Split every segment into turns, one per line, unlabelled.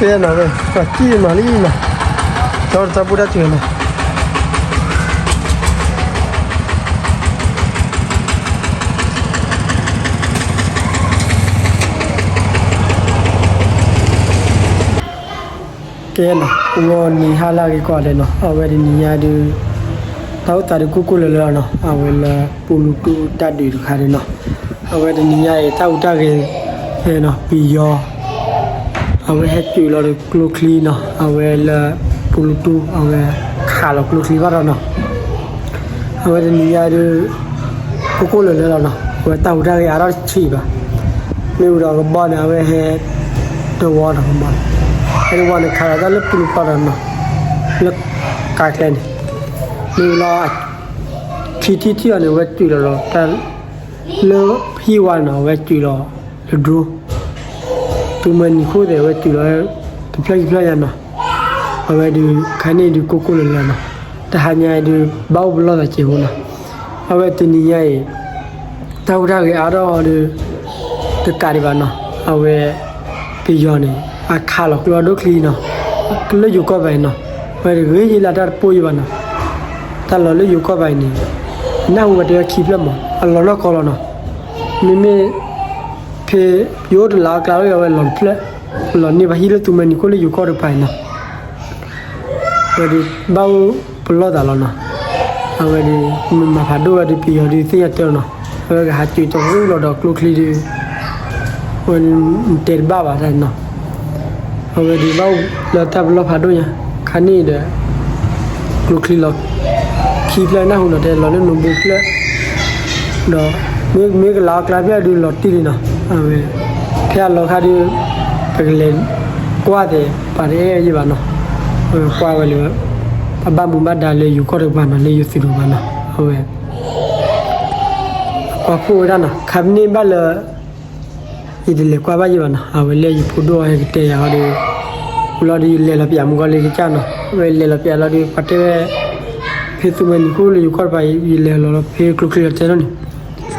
cái nào vậy cả chi mà đi mà cho ta bữa đã chuyện này cái nào ngon ni hala cái quả này nó ở đây ni nhà đi tao ta đi cucu lele nó ở đây là pulu tu ta đi được khai nó ở đây ni nhà tao ta cái nó bây giờ ở đây hết chuyện là được clean nó ở đây là pulu tu ở đây khá là clean vào nó ở đây ni nhà đi cucu lele nó ở tao ta cái ở đó chỉ ba nếu đó cái bọn ở đây hết đồ vào nó không cái quan này khai ra lớp pulu vào nó lớp cài lênนี่รอที่เนี่ยเวจุยรอแต่เลอพี่วันเวจุยรอดูตัวมันคู่เดียวเวจุยรอตัวเพลย์ยันเนาะเอาไว้ดูคันนี้ดูโกโก้เลยเนาะแต่หายดูเบาบล็อกจะหัวเนาะเอาไว้ตัวนี้ใหญ่เท่าไหร่ก็เอาดูตัวการีบ้านเนาะเอาไว้กี่ย้อนเนี่ยอาคาหลอกลัวดูคลีเนาะเลยอยู่ก็ไปเนาะไปเรื่อยๆแล้วได้ปุยบ้านเนาะแต่เราเลยอยู่ก็ไปนี่น่าหัวเดียวคีบแล้วมั้งเราเลิกก็แล้วเนาะไม่เพย์ยอดลากลาวเอาไว้หล่นเพลหล่นนี่ว่าฮีโร่ตัวมันนี่ก็เลยอยู่ก็ได้ไปเนาะวันนี้เบาปลอดแล้วเนาะเอาไว้ดีมันมาพาดูว่าดีปีดีเสียเจ้าเนาะเอาไว้หาจุดตรงนู้นเราดอกลูกคลีดีวันเติร์บ้าบ้าได้เนาะเอาไว้ดีเบาเราทับเราพาดูเนี่ยคันนี้เด้อลูกคลีเราคีบเลยนะหุ่นเดี๋ยวเราเล่นนุ่มบุกเลยเนาะมีก็ลากลายไปดูหลอดตีเลยเนาะแค่เราแค่ดูไปเล่นกว่าเดี๋ยวไปเรื่อยๆบ้านเนาะกว่าไปเลยบ้านบุญบ้านดาเลยอยู่ก็ได้บ้านเนาะเลยอยู่สิบบ้านเนาะกว่าพูดได้เนาะคำนี้บ้านเลยอีเดลกว่าบ้านอยู่บ้านเนาะเลยอยู่พูดด้วยให้เตะเขาดูเราดูเลยละเปียมก็เลยจ้าเนาะเลยละเปียเราดูปัตเตอร์เพตุมันกูเลยอยู่ก็ไปยีเลยเราเพคลุกคลีเจอนี่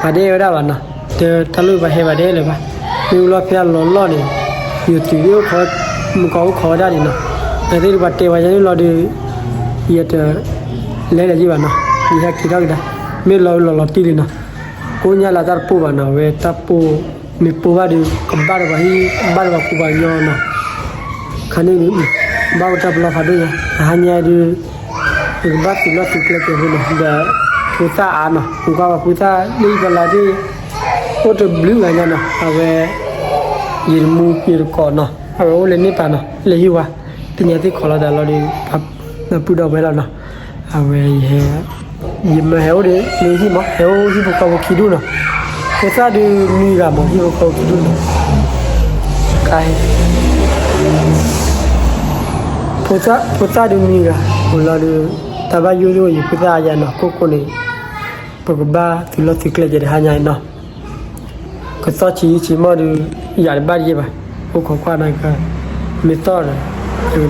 ประเดี๋ยวได้บ้านะเดี๋ยวทะลุไปให้ประเดี๋ยวเลยป่ะมีเราเพลล้อนี่อยู่ที่เดียวเขามึงเขาขอได้ดินะแต่ที่ประเดี๋ยววันนี้เราดูยีเตอเล่นอะไรจีบ้านะยีแค่คิดอะไรไม่เราตีเลยนะกูเนี่ยเราตัดปูบ้านะเวตัดปูมีปูว่าดูกับบ้านว่าฮีบ้านว่าปูบ้านย้อนนะคันนี้บ้านตัดเราพาดูนะหายดูบ้านที่เราติดเลยก็คือเดี๋ยวพุทธะอ่านเนาะผมก็ว่าพุทธะนี่เวลาที่โอ้ตัวบลูอะไรเนาะเอาไว้ยืนมูยืนก่อนเนาะเอาไว้เล่นนี่ป่ะเนาะเลยอยู่ว่าที่เนี่ยที่ขอเราแต่เราดีพับเราพูดเอาไว้แล้วเนาะเอาไว้ยืมมาเหวดิเลยที่มั้งเหวที่พวกเราคิดดูเนาะพุทธะดูมีกับมั้งที่พวกเราคิดดูเนาะใครพุทธะดูมีกับเราดูแต่ว่าอยู่อยู่พุทธะยันเนาะก็นี่ปกบ้าที่เราติดเลยจะได้หายเนาะก็ต่อชีมาดูอยากบ้านยี่ป่ะพวกของกว่านั่นก็ไม่ต่อเลย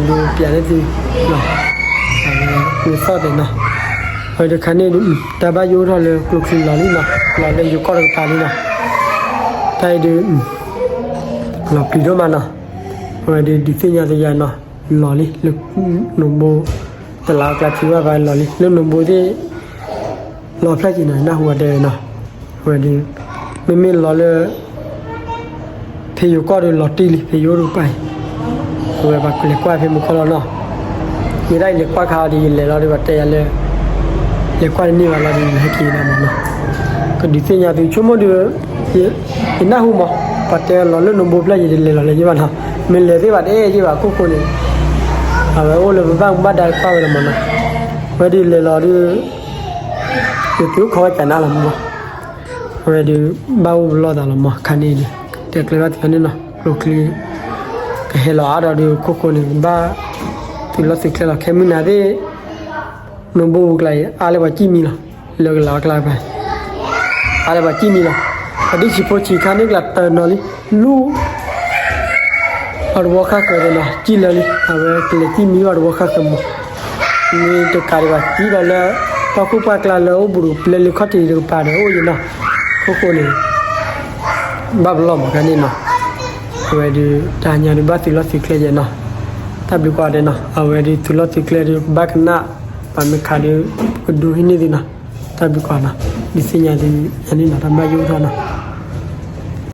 ดูเปลี่ยนได้ดีเนาะไม่ต่อเลยเนาะเดี๋ยวคันนี้แต่ว่าอยู่เราเลยลูกศิษย์เรานี่เนาะเราเลยอยู่ก็ต้องการนี่เนาะแต่ดูเราปีโดมาเนาะเดี๋ยวดิสิญญาจะยันเนาะหล่อนี่ลูกหนุ่มโบแต่เรากลับที่ว่าไปหล่อนี่เรื่องหนุ่มโบที่รอแค่จีน่ะน่าหัวเดินเนาะวันนี้ไม่รอเลยเพย์อยู่ก็ดูหล่อตีเลยเพย์อยู่ดูไปเวลาบักเล็กกว่าเพย์มุขเราเนาะมีได้เล็กกว่าข่าวดีเลยเราได้บัตรเตะเลยเล็กกว่านี่ว่าเราดีให้กินนะมันเนาะก็ดิเสียอย่างที่ชั่วโมงเดียวยินน่าหัวบัตรเตะเราเล่นนุ่มโบเพลย์เลยเราเลยยี่บ้านเนาะมันเลยที่บัตรยี่บ้านคู่นี่เอาไว้โอ้เลยบ้างบ้านได้เข้าไปแล้วมันเนาะวันนี้เลยเราดูอยู่เขาจะน่ารักมั้งวันนี้บ้าบลอดอะไรมั้งคันนี้ดิเด็กเลยว่าที่นี่เนาะลูกคลีก็เฮลอาร์ดูโคโค่นี่บ้าที่เราสิเคล้าแค่ไม่นานที่นุ่มบุกเลยอะไรว่าจีมีเนาะเลิกลากลายไปอะไรว่าจีมีเนาะอดีตชิโปชิคันนี้กลับเติร์นอลิลูऔर वो खा कर ना चिल्ला ली अब क्लेची मी और वो खा कर मो मी तो कारवा चिल्ला ले पाकू पाकला ले ओ बुरु प्ले ले खटी ले पारे ओ ये ना खोको ने बाबलो मकानी ना वे दि तान्या नि बाति लो सिक्ले जे ना tabi ko ade no awedi tuloti clear back na pa me khade ko do hini dina tabi ko na di sinya di ani na tamba yu na